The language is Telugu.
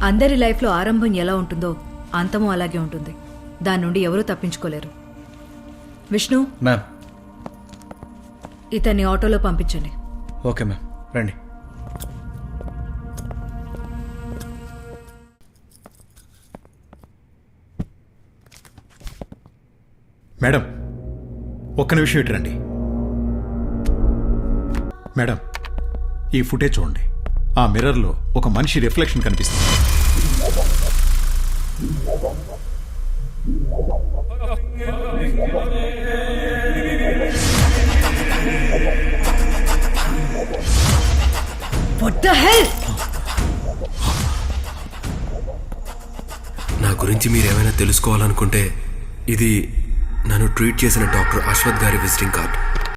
అందరి లైఫ్లో ఆరంభం ఎలా ఉంటుందో అంతమూ అలాగే ఉంటుంది. దాని నుండి ఎవరూ తప్పించుకోలేరు. విష్ణు, మ్యామ్. ఇతన్ని ఆటోలో పంపించండి. ఓకే మ్యామ్, రండి. మేడం, ఒక్క నిమిషం ఇటు రండి. మేడం, ఈ ఫుటేజ్ చూడండి. ఆ మిర్రర్లో ఒక మనిషి రిఫ్లెక్షన్ కనిపిస్తుంది. What the hell? నా గురించి మీరేమైనా తెలుసుకోవాలనుకుంటే ఇది నన్ను ట్రీట్ చేసిన డాక్టర్ అశ్వత్ గారి విజిటింగ్ కార్డ్.